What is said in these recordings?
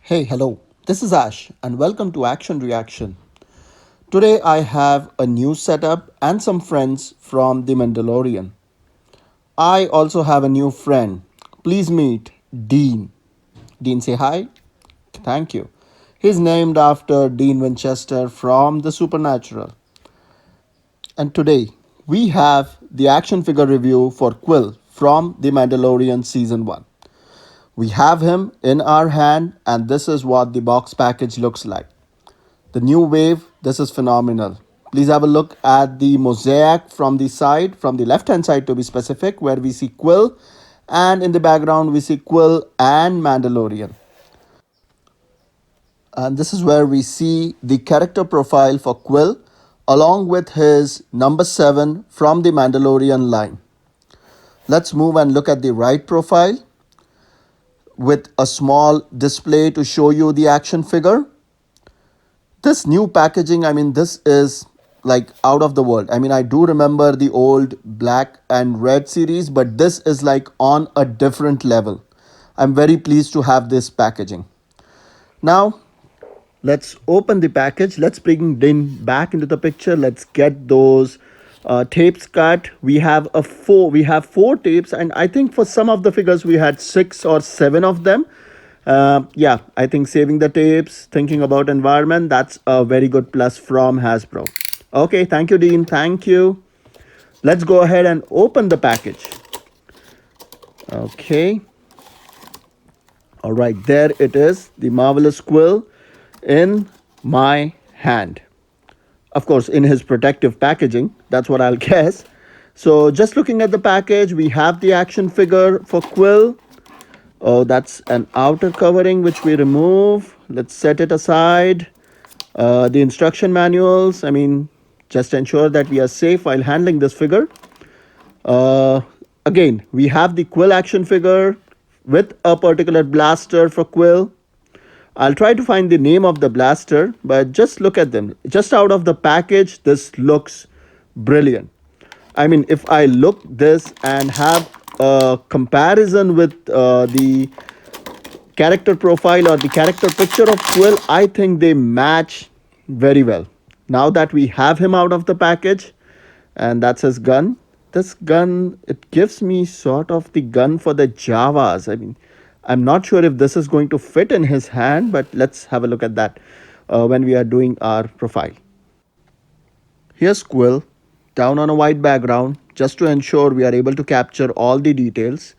Hey, hello. This is Ash, and welcome to Action Reaction. Today I have a new setup and some friends from The Mandalorian. I also have a new friend. Please meet Dean. Dean, say hi. Thank you. He's named after Dean Winchester from The Supernatural. And today we have the action figure review for Kuill from The Mandalorian Season 1. We have him in our hand, and this is what the box package looks like. The new wave, this is phenomenal. Please have a look at the mosaic from the side, from the left hand side to be specific, where we see Kuill, and in the background we see Kuill and Mandalorian. And this is where we see the character profile for Kuill along with his number 7 from the Mandalorian line. Let's move and look at the right profile with a small display to show you the action figure. This new packaging, this is like out of the world. I do remember the old black and red series, but this is like on a different level. I'm very pleased to have this packaging. Now, let's open the package. Let's bring Din back into the picture. Let's get those tapes cut. We have four tapes, and I think for some of the figures we had 6 or 7 of them. Yeah, I think saving the tapes, thinking about environment, that's a very good plus from Hasbro. Okay, thank you, Dean. Thank you. Let's go ahead and open the package. Okay. All right, there it is, the marvelous Kuill in my hand. Of course, in his protective packaging, that's what I'll guess. So just looking at the package, we have the action figure for Kuill. Oh, that's an outer covering which we remove. Let's set it aside. The instruction manuals, just ensure that we are safe while handling this figure. Uh, Again, we have the Kuill action figure with a particular blaster for Kuill. I'll try to find the name of the blaster, but just look at them. Just out of the package, this looks brilliant. If I look this and have a comparison with the character profile or the character picture of Kuill, I think they match very well. Now that we have him out of the package, and that's his gun. This gun, it gives me sort of the gun for the Javas. I'm not sure if this is going to fit in his hand, but let's have a look at that when we are doing our profile. Here's Kuill down on a white background just to ensure we are able to capture all the details.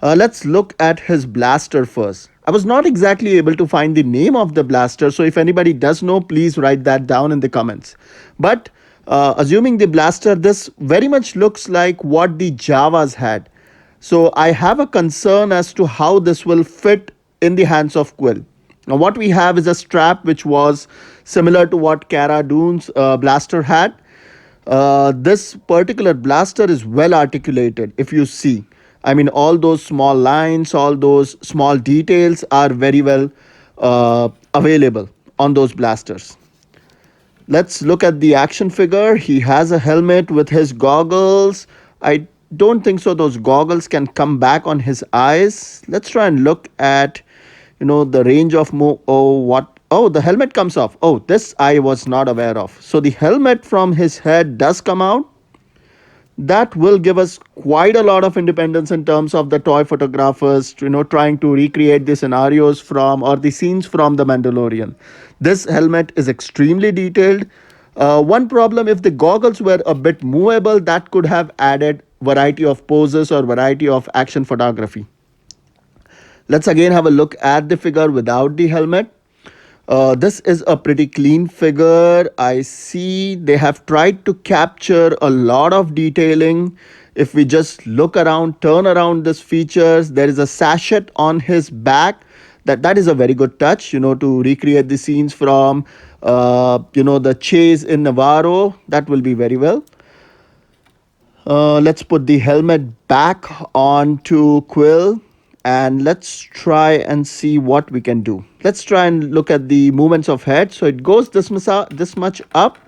Let's look at his blaster first. I was not exactly able to find the name of the blaster, so if anybody does know, please write that down in the comments. But assuming the blaster, this very much looks like what the Javas had. So I have a concern as to how this will fit in the hands of Kuill. Now what we have is a strap which was similar to what Cara Dune's blaster had. This particular blaster is well articulated if you see. All those small lines, all those small details are very well available on those blasters. Let's look at the action figure. He has a helmet with his goggles. I don't think so those goggles can come back on his eyes. Let's try and look at, the range of move. Oh, the helmet comes off. Oh, this I was not aware of. So the helmet from his head does come out. That will give us quite a lot of independence in terms of the toy photographers, trying to recreate the scenarios from or the scenes from the Mandalorian. This helmet is extremely detailed. One problem, if the goggles were a bit movable, that could have added variety of poses or variety of action photography. Let's again have a look at the figure without the helmet. This is a pretty clean figure. I see they have tried to capture a lot of detailing. If we just look around, turn around these features, there is a sachet on his back. That is a very good touch, to recreate the scenes from, the chase in Navarro. That will be very well. Let's put the helmet back onto Kuill and let's try and see what we can do. Let's try and look at the movements of head. So it goes this much up,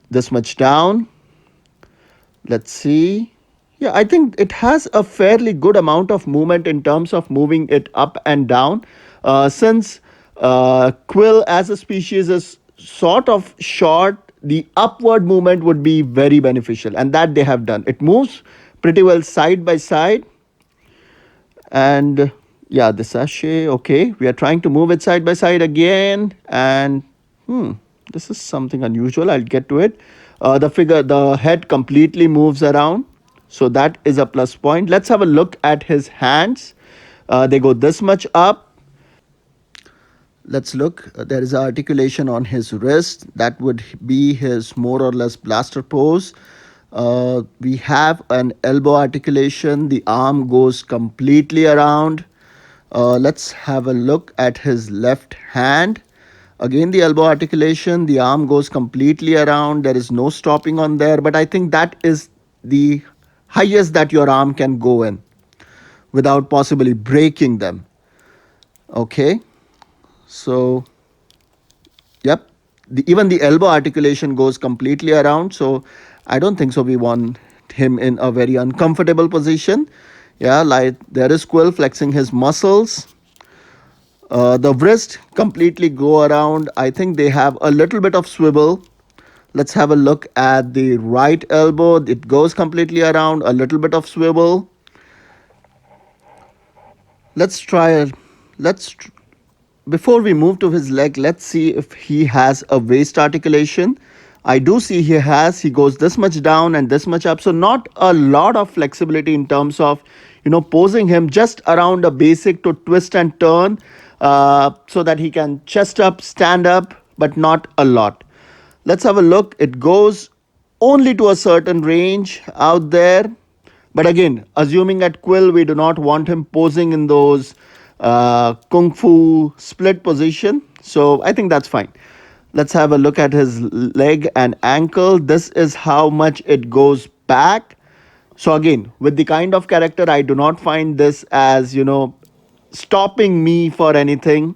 this much down. Let's see. Yeah, I think it has a fairly good amount of movement in terms of moving it up and down. Since Kuill as a species is sort of short, the upward movement would be very beneficial, and that they have done. It moves pretty well side by side. And yeah, the sachet, okay, we are trying to move it side by side again. And this is something unusual. I'll get to it. The head completely moves around, so that is a plus point. Let's have a look at his hands. They go this much up. Let's look. There is articulation on his wrist. That would be his more or less blaster pose. We have an elbow articulation. The arm goes completely around. Let's have a look at his left hand. Again, the elbow articulation. The arm goes completely around. There is no stopping on there. But I think that is the highest that your arm can go in without possibly breaking them. Okay. So, yep, even the elbow articulation goes completely around. So, I don't think so. We want him in a very uncomfortable position. Yeah, like there is Kuill flexing his muscles. The wrist completely go around. I think they have a little bit of swivel. Let's have a look at the right elbow. It goes completely around, a little bit of swivel. Let's try a let's Before we move to his leg, let's see if he has a waist articulation. I do see he goes this much down and this much up. So not a lot of flexibility in terms of, posing him, just around a basic to twist and turn, so that he can chest up, stand up, but not a lot. Let's have a look. It goes only to a certain range out there. But again, assuming at Kuill, we do not want him posing in those kung fu split position. So I think that's fine. Let's have a look at his leg and ankle. This is how much it goes back. So again, with the kind of character, I do not find this as, stopping me for anything.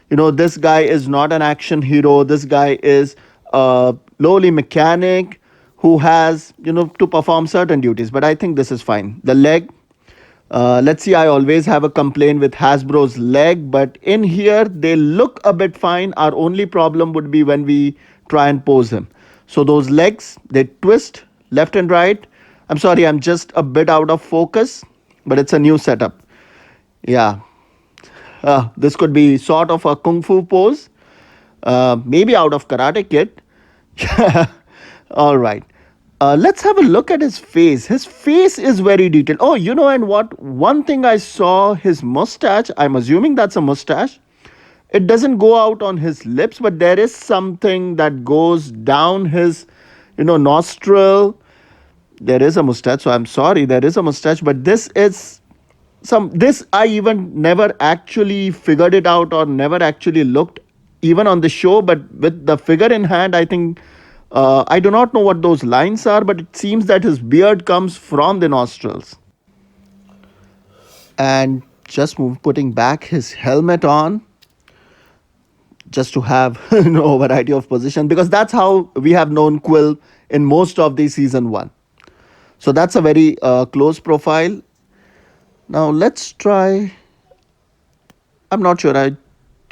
This guy is not an action hero. This guy is a lowly mechanic who has, to perform certain duties. But I think this is fine. The leg, let's see, I always have a complaint with Hasbro's leg, but in here they look a bit fine. Our only problem would be when we try and pose him. So those legs, they twist left and right. I'm sorry, I'm just a bit out of focus, but it's a new setup. Yeah, this could be sort of a kung fu pose, maybe out of Karate Kid. All right. Let's have a look at his face. His face is very detailed. Oh, and what? One thing I saw, his mustache, I'm assuming that's a mustache. It doesn't go out on his lips, but there is something that goes down his, nostril. There is a mustache. So I'm sorry, there is a mustache, but this I even never actually figured it out or never actually looked even on the show. But with the figure in hand, I think I do not know what those lines are, but it seems that his beard comes from the nostrils. And just putting back his helmet on, just to have a variety of position, because that's how we have known Kuill in most of the season one. So that's a very close profile. Now let's try. I'm not sure.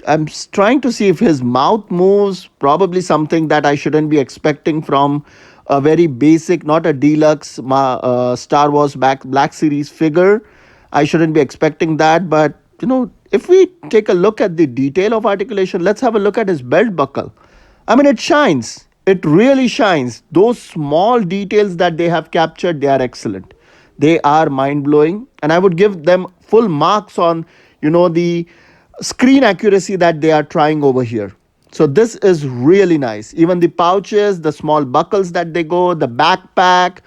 I'm trying to see if his mouth moves. Probably something that I shouldn't be expecting from a very basic, not a deluxe Star Wars Black Series figure. I shouldn't be expecting that. But if we take a look at the detail of articulation, let's have a look at his belt buckle. I mean, it shines. It really shines. Those small details that they have captured, they are excellent. They are mind blowing, and I would give them full marks on the screen accuracy that they are trying over here. So this is really nice. Even the pouches, the small buckles that they go, the backpack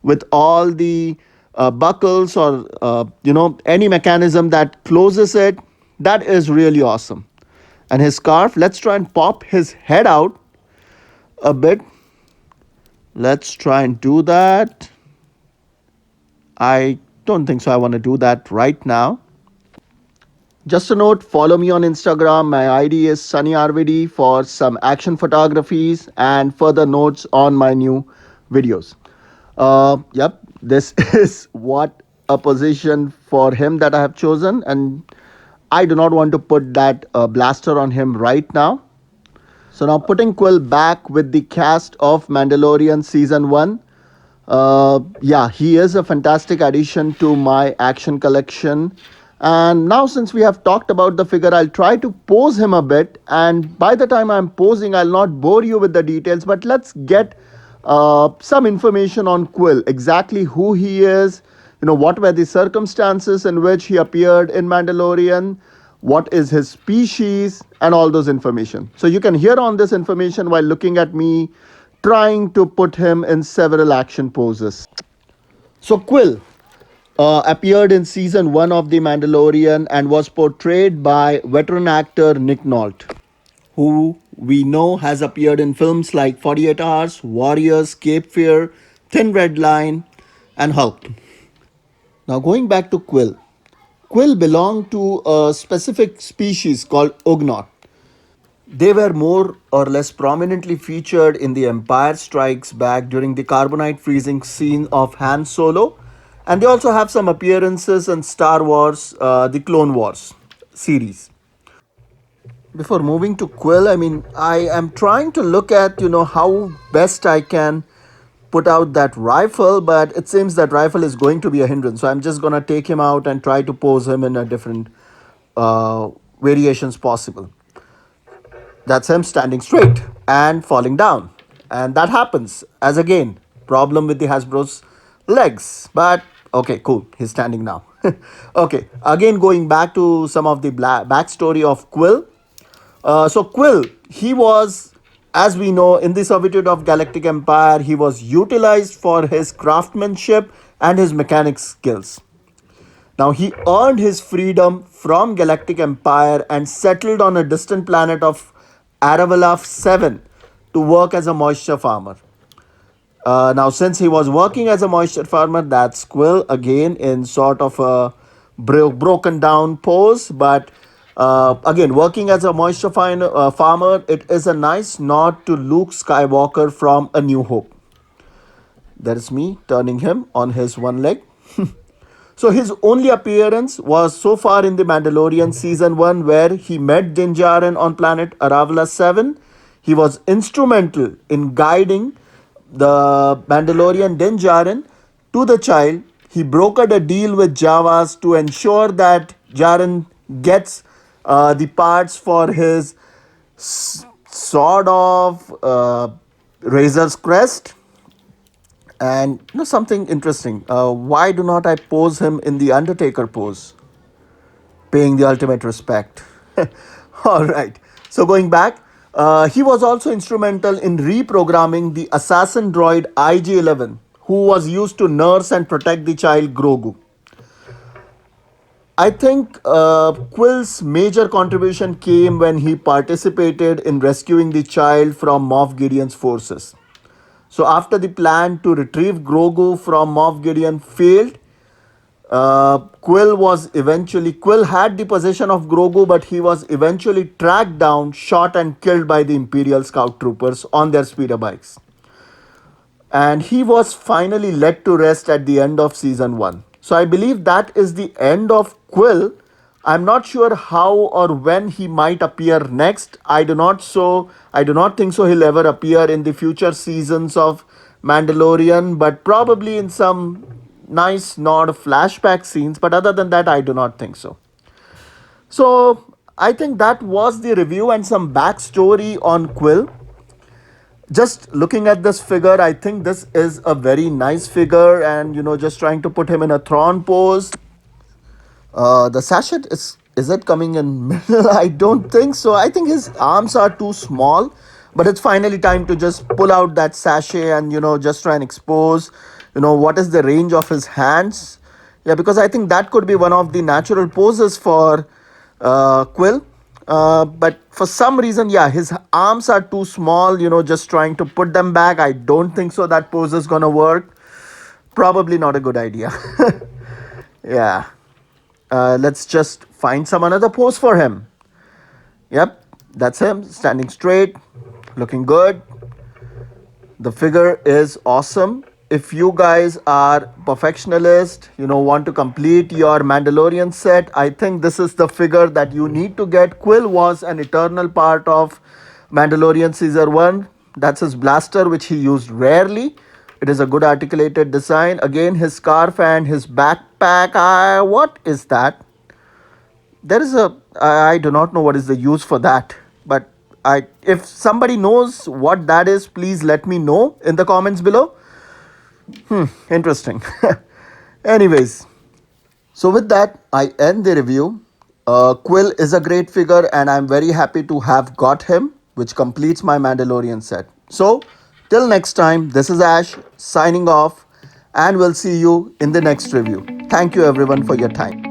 with all the buckles or any mechanism that closes it, that is really awesome. And his scarf, let's try and pop his head out a bit. Let's try and do that. I don't think so. I want to do that right now. Just a note, follow me on Instagram. My ID is SunnyRVD for some action photographies and further notes on my new videos. Yep, this is what a position for him that I have chosen. And I do not want to put that blaster on him right now. So now putting Kuill back with the cast of Mandalorian season 1. Yeah, he is a fantastic addition to my action collection. And now, since we have talked about the figure, I'll try to pose him a bit. And by the time I'm posing, I'll not bore you with the details, but let's get some information on Kuill, exactly who he is, what were the circumstances in which he appeared in Mandalorian, what is his species, and all those information. So you can hear on this information while looking at me trying to put him in several action poses. So Kuill appeared in season 1 of The Mandalorian and was portrayed by veteran actor Nick Nolte, who we know has appeared in films like 48 Hours, Warriors, Cape Fear, Thin Red Line, and Hulk. Now, going back to Kuill, Kuill belonged to a specific species called Ugnaught. They were more or less prominently featured in The Empire Strikes Back during the carbonite freezing scene of Han Solo, and they also have some appearances in Star Wars, the Clone Wars series. Before moving to Kuill, I am trying to look at, how best I can put out that rifle, but it seems that rifle is going to be a hindrance. So I'm just going to take him out and try to pose him in a different uh, variations possible. That's him standing straight and falling down. And that happens as again, problem with the Hasbro's legs. But okay, cool. He's standing now. Okay, again going back to some of the backstory of Kuill. So Kuill, he was, as we know, in the servitude of Galactic Empire, he was utilized for his craftsmanship and his mechanics skills. Now he earned his freedom from Galactic Empire and settled on a distant planet of Aravalaf 7 to work as a moisture farmer. Now, since he was working as a moisture farmer, that's Kuill again in sort of a broken down pose. But again, working as a farmer, it is a nice nod to Luke Skywalker from A New Hope. That is me turning him on his one leg. So his only appearance was so far in the Mandalorian season 1 where he met Din Djarin on planet Aravala 7. He was instrumental in guiding the Mandalorian Din Djarin to the child. He brokered a deal with Javas to ensure that Djarin gets the parts for his sort of Razor's Crest. And something interesting. Why do not I pose him in the Undertaker pose? Paying the ultimate respect. All right. So going back, he was also instrumental in reprogramming the assassin droid IG-11, who was used to nurse and protect the child Grogu. I think Kuill's major contribution came when he participated in rescuing the child from Moff Gideon's forces. So after the plan to retrieve Grogu from Moff Gideon failed, Kuill had the possession of Grogu, but he was eventually tracked down, shot, and killed by the Imperial Scout troopers on their speeder bikes. And he was finally let to rest at the end of season 1. So I believe that is the end of Kuill. I'm not sure how or when he might appear next. I do not think so he'll ever appear in the future seasons of Mandalorian, but probably in some nice nod flashback scenes. But other than that, I do not think so. So I think that was the review and some backstory on Kuill. Just looking at this figure, I think this is a very nice figure, and just trying to put him in a Thrawn pose. The sachet is it coming in middle? I don't think so. I think his arms are too small, but it's finally time to just pull out that sachet and just try and expose what is the range of his hands. Yeah, because I think that could be one of the natural poses for Kuill. But for some reason, yeah, his arms are too small. Just trying to put them back. I don't think so that pose is gonna work. Probably not a good idea. Yeah. Let's just find some another pose for him. Yep, that's him standing straight, looking good. The figure is awesome. if you guys are perfectionist, want to complete your Mandalorian set, I think this is the figure that you need to get. Kuiil was an eternal part of Mandalorian Caesar 1. That's his blaster, which he used rarely. It is a good articulated design. Again, his scarf and his backpack. What is that? There is I do not know what is the use for that, but if somebody knows what that is, please let me know in the comments below. Interesting. Anyways, so with that, I end the review. Kuiil is a great figure, and I'm very happy to have got him, which completes my Mandalorian set. So, till next time, this is Ash signing off, and we'll see you in the next review. Thank you everyone for your time.